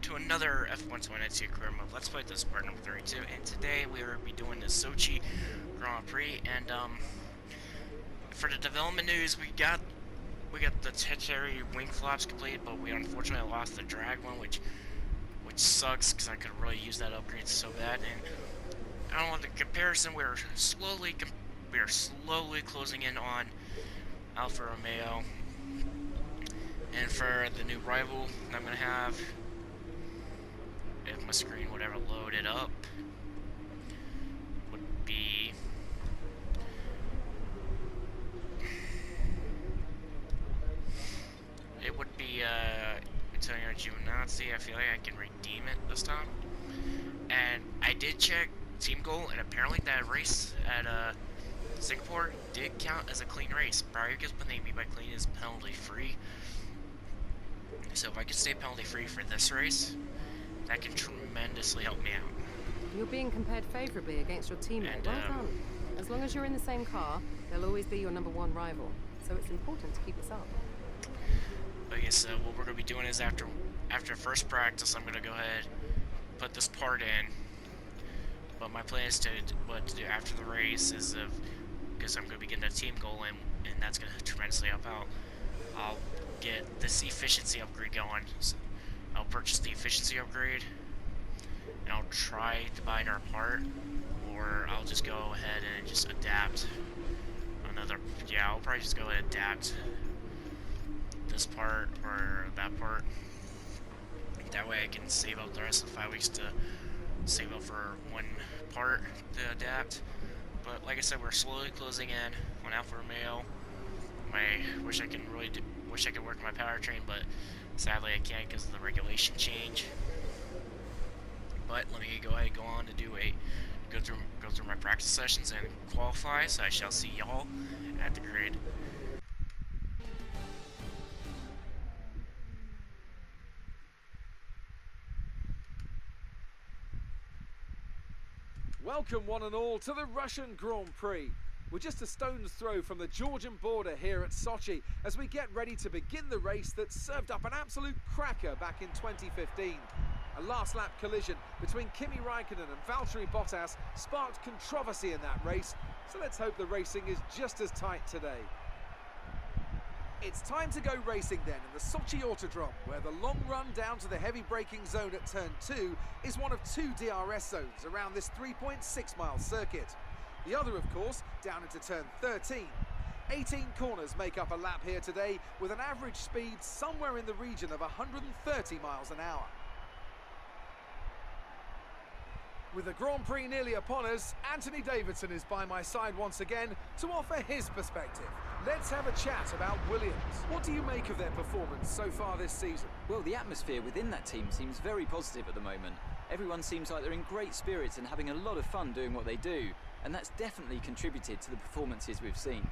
to another F122 career mode. Let's play this part number 32, and today we will be doing the Sochi Grand Prix. And for the development news, we got the Teteri wing flaps completed, but we unfortunately lost the drag one, which sucks because I could really use that upgrade so bad. And I don't know, the comparison, we're slowly closing in on Alfa Romeo. And for the new rival that I'm gonna have, if my screen would ever load it up, would be Antonio Giovinazzi. I feel like I can redeem it this time. And I did check team goal, and apparently that race at Singapore did count as a clean race. Probably because what they mean by clean is penalty free. So if I could stay penalty free for this race, that can tremendously help me out. You're being compared favourably against your teammate. Well done. As long as you're in the same car, they'll always be your #1 rival. So it's important to keep this up. Okay, so what we're going to be doing is after first practice, I'm going to go ahead put this part in. But my plan is to do after the race is because I'm going to be getting a team goal in, and that's going to tremendously help out. I'll get this efficiency upgrade going. So I'll purchase the efficiency upgrade, and I'll try to buy another part, or I'll just go ahead and just adapt another. Yeah, I'll probably just go ahead and adapt this part or that part. That way I can save up the rest of the 5 weeks to save up for one part to adapt. But like I said, we're slowly closing in on Alfa Romeo. Wish I could work my powertrain, but sadly I can't because of the regulation change. But let me go on to go through my practice sessions and qualify. So I shall see y'all at the grid. Welcome one and all to the Russian Grand Prix. We're just a stone's throw from the Georgian border here at Sochi as we get ready to begin the race that served up an absolute cracker back in 2015. A last lap collision between Kimi Raikkonen and Valtteri Bottas sparked controversy in that race, so let's hope the racing is just as tight today. It's time to go racing then in the Sochi Autodrome, where the long run down to the heavy braking zone at turn 2 is one of 2 DRS zones around this 3.6-mile circuit. The other, of course, down into turn 13. 18 corners make up a lap here today, with an average speed somewhere in the region of 130 miles an hour. With the Grand Prix nearly upon us, Anthony Davidson is by my side once again to offer his perspective. Let's have a chat about Williams. What do you make of their performance so far this season? Well, the atmosphere within that team seems very positive at the moment. Everyone seems like they're in great spirits and having a lot of fun doing what they do, and that's definitely contributed to the performances we've seen.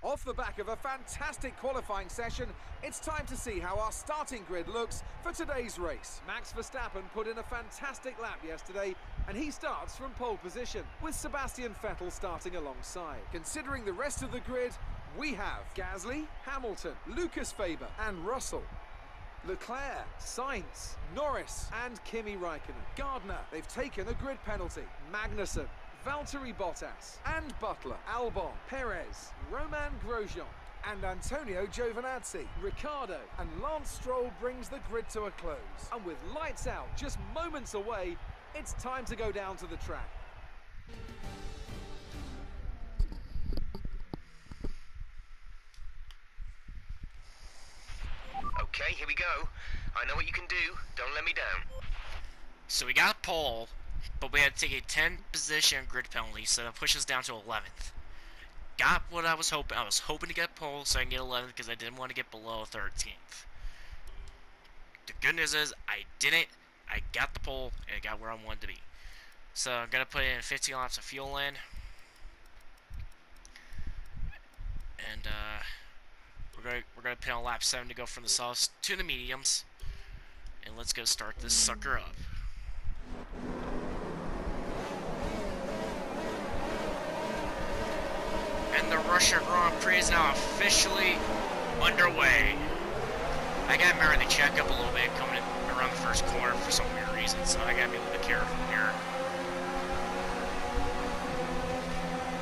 Off the back of a fantastic qualifying session, it's time to see how our starting grid looks for today's race. Max Verstappen put in a fantastic lap yesterday, and he starts from pole position, with Sebastian Vettel starting alongside. Considering the rest of the grid, we have Gasly, Hamilton, Lucas Faber and Russell, Leclerc, Sainz, Norris and Kimi Raikkonen. Gardner, they've taken a grid penalty. Magnussen, Valtteri Bottas and Butler, Albon, Perez, Romain Grosjean and Antonio Giovinazzi. Ricciardo and Lance Stroll brings the grid to a close. And with lights out just moments away, it's time to go down to the track. Okay, here we go. I know what you can do. Don't let me down. So we got pole, but we had to take a 10 position grid penalty, so that pushes us down to 11th. Got what I was hoping. I was hoping to get pole so I can get 11th because I didn't want to get below 13th. The good news is I didn't. I got the pole and I got where I wanted to be. So I'm gonna put in 15 laps of fuel in, and we're gonna put on lap 7 to go from the softs to the mediums, and let's go start this sucker up. And the Russia Grand Prix is now officially underway. I gotta remember they check up a little bit coming in around the first corner for some weird reason, so I gotta be a little bit careful here.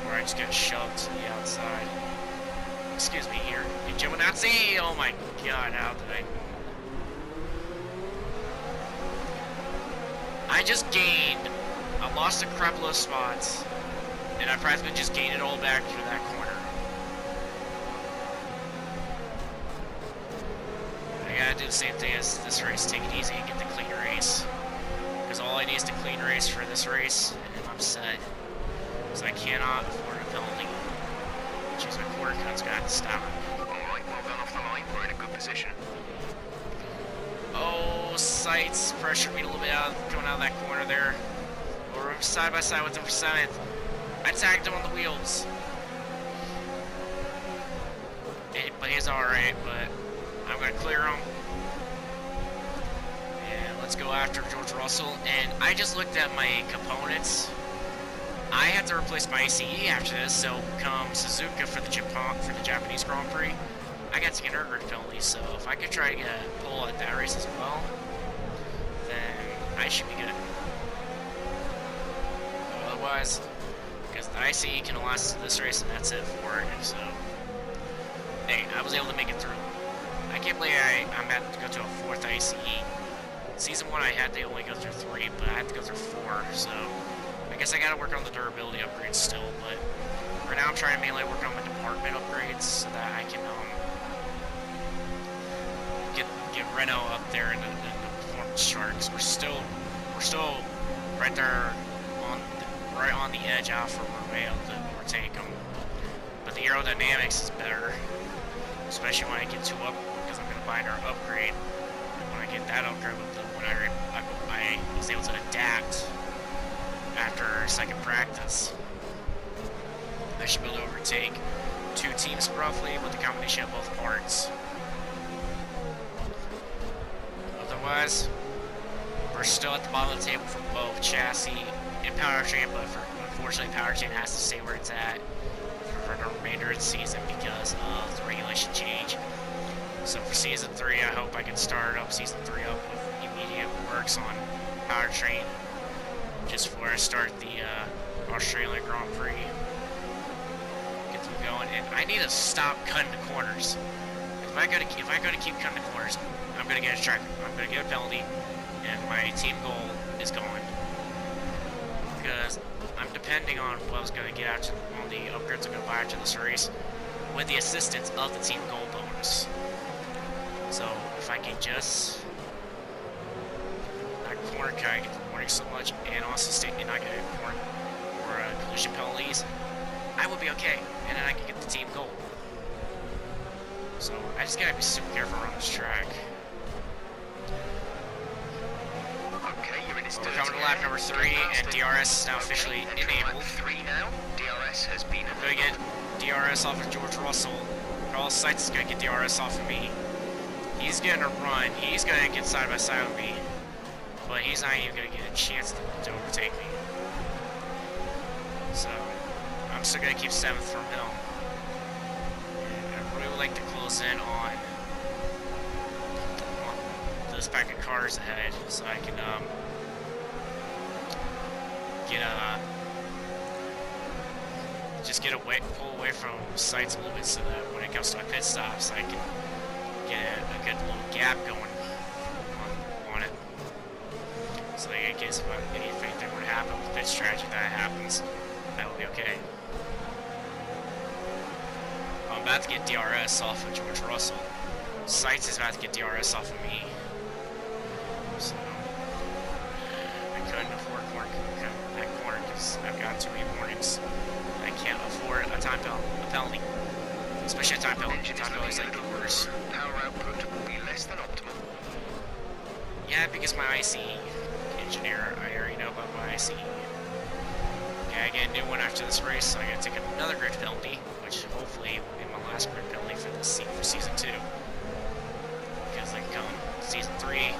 Or I just get shoved to the outside. Excuse me here. Hey, Giovinazzi! Oh my god, how did I just gained. I lost a crap load of spots, and I practically just gained it all back through that corner. I gotta do the same thing as this race, take it easy and get the clean race. Because all I need is the clean race for this race, and I'm set. Because I cannot afford a penalty. Which is my quarter cut's gonna have to stop. Alright, well done off the line. We're in a good position. Oh, Sights pressured me a little bit coming out of that corner there. We're side by side with him for 7th. I tagged him on the wheels. But he's alright, but I'm going to clear him. And let's go after George Russell. And I just looked at my components. I have to replace my ACE after this, so come Suzuka for the Japanese Grand Prix. I got to get her grid penalty, so if I could try to get a pole at that race as well, then I should be good. Otherwise, because the ICE can last this race and that's it for it, so hey, I was able to make it through. I can't believe I'm about to go to a 4th ICE. Season 1 I had to only go through 3, but I had to go through 4, so I guess I gotta work on the durability upgrades still, but right now I'm trying to mainly work on my department upgrades so that I can get Renault up there in the performance chart, because we're still right there right on the edge out for Romeo to overtake them. But the aerodynamics is better, especially when I get 2 up, because I'm gonna buy another upgrade. And when I get that upgrade with the when I was able to adapt after 2nd practice, I should be able to overtake 2 teams roughly with the combination of both parts. Otherwise, we're still at the bottom of the table for both chassis and powertrain, but unfortunately powertrain has to stay where it's at for the remainder of the season because of the regulation change. So for season 3, I hope I can start up season 3 up with immediate works on powertrain just before I start the Australian Grand Prix. Get them going, and I need to stop cutting the corners. If I gotta keep cutting the corners, I'm gonna get a track. I'm gonna get a penalty, and my team goal is gone. Because I'm depending on what I was gonna get out on the upgrades I'm gonna buy after this race, with the assistance of the team goal bonus. So if I can just not corner cut, get the warning so much, and also stay not get a corner or collision penalties, I would be okay, and then I can get the team goal. So I just gotta be super careful around this track. Okay, you're in its We're coming to lap number 3, and DRS is now officially enabled. 3 now. DRS has been I'm gonna get DRS off of George Russell. Carlos Sainz is gonna get DRS off of me. He's gonna run. He's gonna get side by side with me, but he's not even gonna get a chance to overtake me. So I'm still gonna keep 7th from him. I really would like to close in on this pack of cars ahead, so I can pull away from sights a little bit, so that when it comes to my pit stops, I can get a good little gap going on it. So in case if anything would happen with pit strategy that happens, that will be okay. I'm about to get DRS off of George Russell. Sights is about to get DRS off of me. So I couldn't afford that corner because I've got too many warnings. I can't afford a time penalty, especially a time penalty. Time penalty is like the worst. Power output will be less than optimal. Yeah, because my IC engineer, I already know about my IC. Okay, I get a new one after this race, so I gotta take another grid penalty, which hopefully will be my last grid penalty for season 2. Because like come season 3.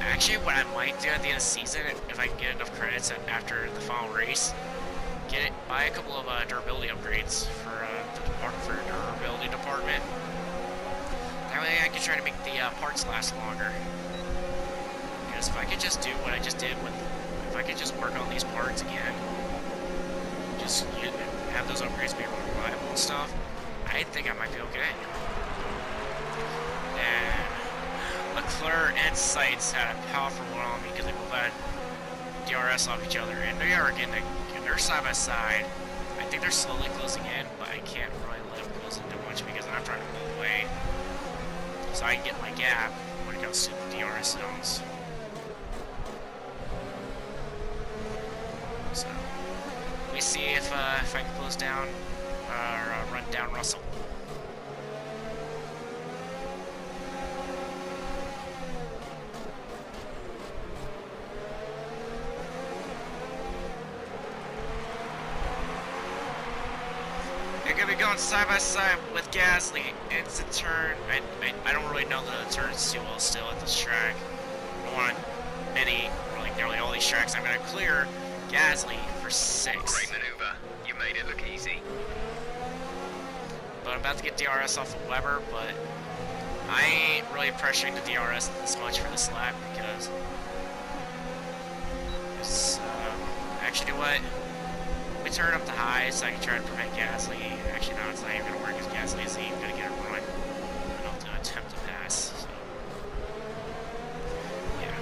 Actually, what I might do at the end of the season, if I can get enough credits after the final race, buy a couple of durability upgrades for the durability department. That I could try to make the parts last longer. Because if I could just do what I just did with, if I could just work on these parts again, just have those upgrades be reliable and stuff, I think I might be okay. And Leclerc and Sights had a powerful one on me because they both had DRS off each other, and they are again, they're side by side. I think they're slowly closing in, but I can't really let them close in too much because I'm trying to pull away so I can get my gap when it comes to the DRS zones. So let me see if I can close down or run down Russell. They're gonna be going side by side with Gasly. It's a turn. I don't really know the turns too well still at this track. I don't want any, or like nearly all these tracks. I'm gonna clear Gasly for 6. Great maneuver. You made it look easy. But I'm about to get DRS off of Weber, but I ain't really pressuring the DRS this much for this lap because it's, actually, you know what? Let me turn up the high so I can try to prevent Gasly. Actually, no, it's not even gonna work because Gasly isn't even gonna get a run. I don't have to attempt to pass. So, yeah.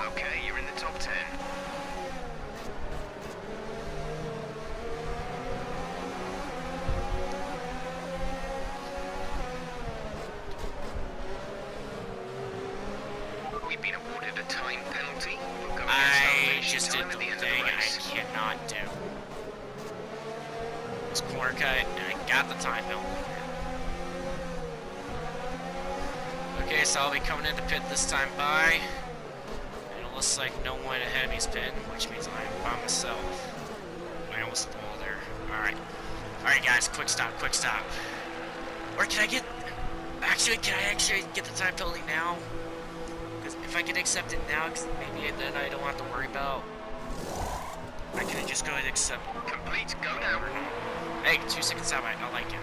Okay, you're in the top 10. We've been awarded a time penalty. We'll go I against just time did at the end of thing I race. cannot do. It's corner cut, and I got the time penalty. Okay, so I'll be coming into pit this time by. And it looks like no one ahead of me is pitting, which means I'm by myself. I almost hit the wall there. Alright. Alright, guys, quick stop, quick stop. Or can I get... Actually, can I actually get the time penalty now? Because if I can accept it now, cause maybe then I don't have to worry about... I can just go ahead and accept it. Complete, go now. Hey, 2 seconds out, I like it.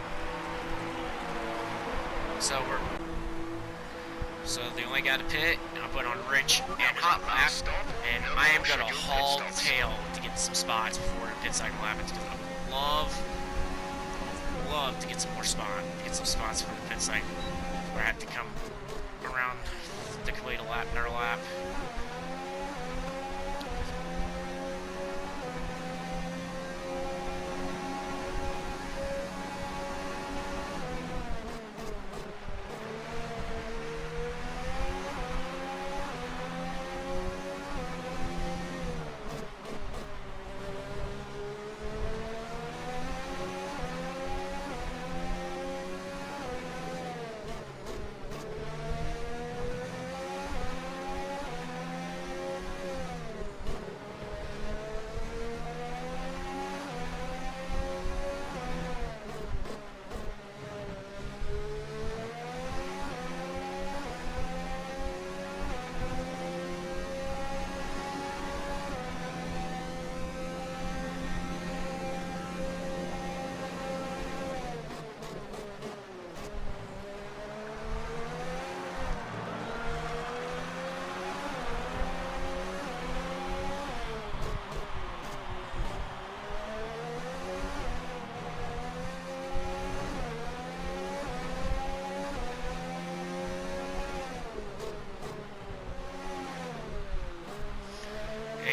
So the only guy to pit, and I'll put on Rich and Hot Lap, and I am gonna haul tail to get some spots before the pit cycle happens, because I love to get some more spots for the pit cycle, where I have to come around to complete another lap.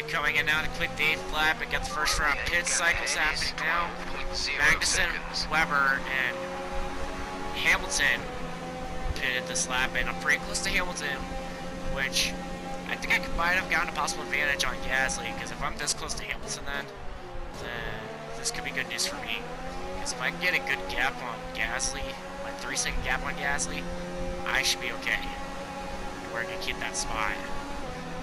Coming in now to complete the 8th lap and get the first round pit cycles happening now. Magnussen, Weber, and Hamilton pitted this lap, and I'm pretty close to Hamilton, which I think I might have gotten a possible advantage on Gasly, because if I'm this close to Hamilton then this could be good news for me. Because if I can get a good gap on Gasly, like 3-second gap on Gasly, I should be okay. And we're going to keep that spot.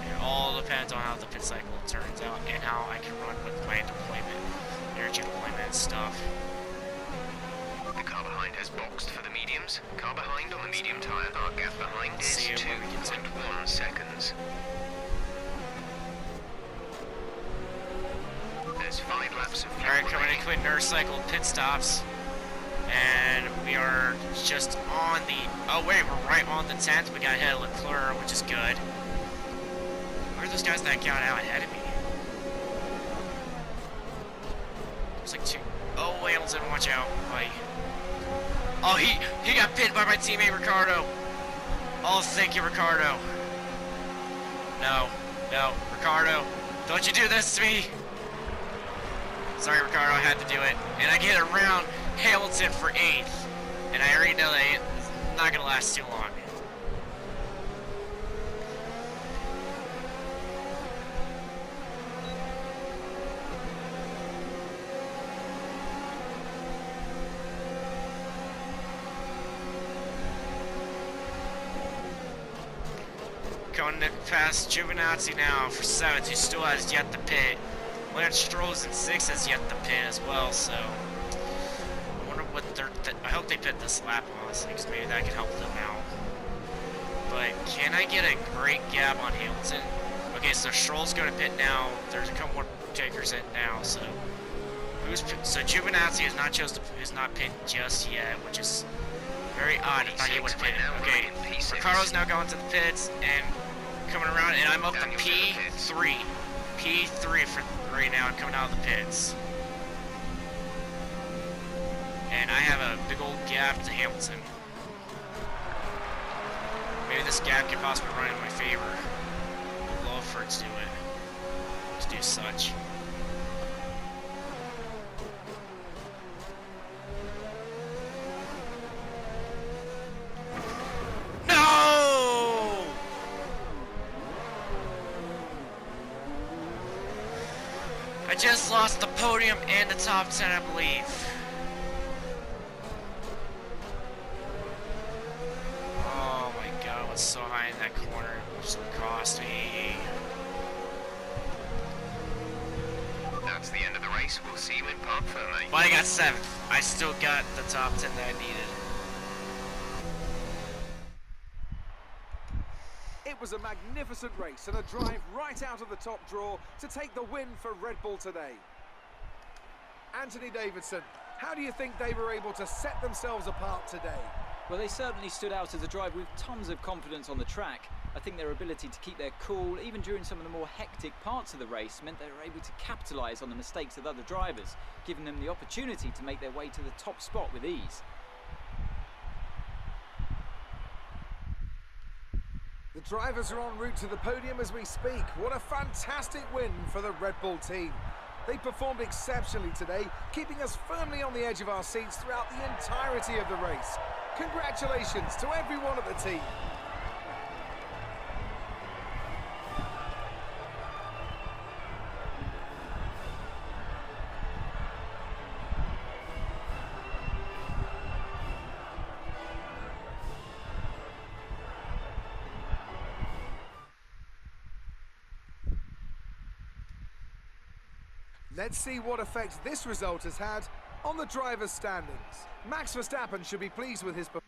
It all depends on how the pit cycle turns out and how I can run with my deployment, energy deployment and stuff. The car behind has boxed for the mediums. Car behind on the medium tyre. Our gap behind is 2.1 seconds. There's tyres, 5 laps of fuel. Alright, coming in quick nurse cycle pit stops. And we are just on the... Oh wait, we're right on the 10th. We got ahead of Leclerc, which is good. Where are those guys that got out ahead of me? There's like 2... Oh, Hamilton, watch out, buddy. Oh, he got pinned by my teammate, Ricardo. Oh, thank you, Ricardo. No, Ricardo. Don't you do this to me. Sorry, Ricardo, I had to do it. And I get around Hamilton for 8th. And I already know that it's not going to last too long. Going past Giovinazzi now for 7th, who still has yet to pit. Lance Stroll's in 6th, has yet to pit as well, so I wonder what I hope they pit this lap, honestly, because maybe that could help them out. But can I get a great gap on Hamilton? Okay, so Stroll's going to pit now. There's a couple more takers in now, so Giovinazzi is not pit just yet, which is very odd. I thought he would pit. Okay, Ricardo's now going to the pits and coming around, and I'm up to P3. P3 for right now. I'm coming out of the pits. And I have a big old gap to Hamilton. Maybe this gap could possibly run in my favor. I'd love for it to do it. To do such. I just lost the podium and the top 10, I believe. Oh my god, I was so high in that corner. It just cost me. That's the end of the race. We'll see you in Park Ferme. But I got 7th. I still got the top 10 that I needed. It was a magnificent race and a drive right out of the top draw to take the win for Red Bull today. Anthony Davidson, how do you think they were able to set themselves apart today? Well, they certainly stood out as a drive with tons of confidence on the track. I think their ability to keep their cool, even during some of the more hectic parts of the race, meant they were able to capitalise on the mistakes of other drivers, giving them the opportunity to make their way to the top spot with ease. The drivers are en route to the podium as we speak. What a fantastic win for the Red Bull team. They performed exceptionally today, keeping us firmly on the edge of our seats throughout the entirety of the race. Congratulations to everyone at the team. Let's see what effect this result has had on the drivers' standings. Max Verstappen should be pleased with his performance.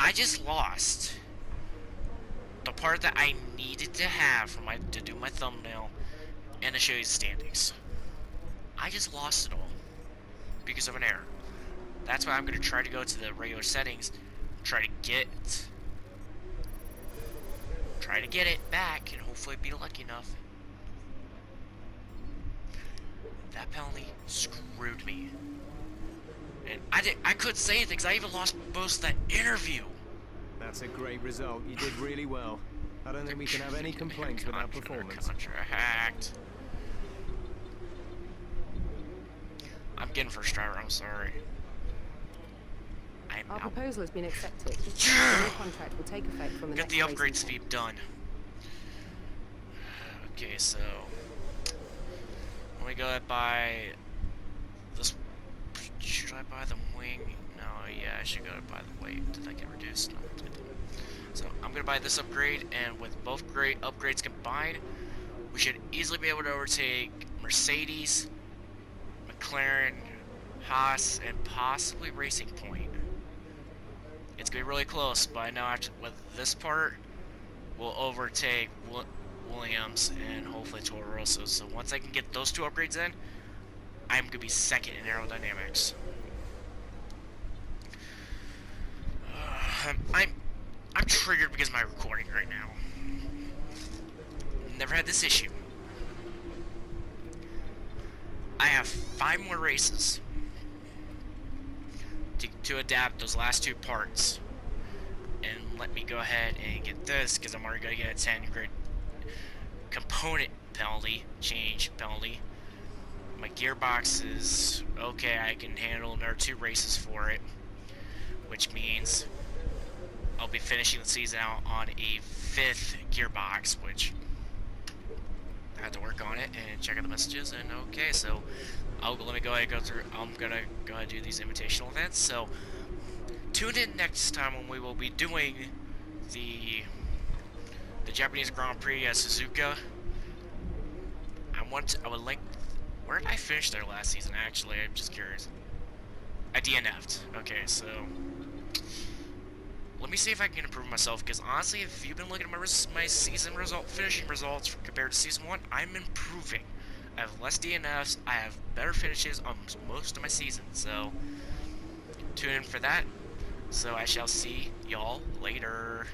I just lost the part that I needed to have for to do my thumbnail and to show you the standings. I just lost it all because of an error. That's why I'm going to try to go to the regular settings, try to get it back, and hopefully be lucky enough. That penalty screwed me. And I couldn't say anything because I even lost most of that interview. That's a great result. You did really well. I don't think we can have any complaints with that performance. Contract. I'm getting first driver, I'm sorry. Our proposal has been accepted. The new contract will take effect from the Get next the upgrade racing speed done. Okay, so let me go buy this. Should I buy the wing? No, yeah, I should go buy the weight. Did that get reduced? No, it didn't. So I'm gonna buy this upgrade, and with both great upgrades combined, we should easily be able to overtake Mercedes, McLaren, Haas, and possibly Racing Point. It's gonna be really close, but I know after with this part, we'll overtake Williams and hopefully Toro Rosso. So once I can get those two upgrades in, I'm gonna be second in aerodynamics. I'm triggered because of my recording right now. Never had this issue. I have 5 more races to adapt those last 2 parts. And let me go ahead and get this, because I'm already going to get a 10 grid component penalty, change penalty. My gearbox is okay, I can handle another 2 races for it, which means I'll be finishing the season out on a 5th gearbox, which I had to work on it and check out the messages. And okay, so let me go ahead and go through. I'm gonna go ahead and do these invitational events. So tune in next time when we will be doing the Japanese Grand Prix at Suzuka. I would like. Where did I finish there last season? Actually, I'm just curious. I DNF'd. Okay, so let me see if I can improve myself, because honestly, if you've been looking at my season finishing results compared to season 1, I'm improving. I have less DNFs, I have better finishes on most of my seasons, so tune in for that. So I shall see y'all later.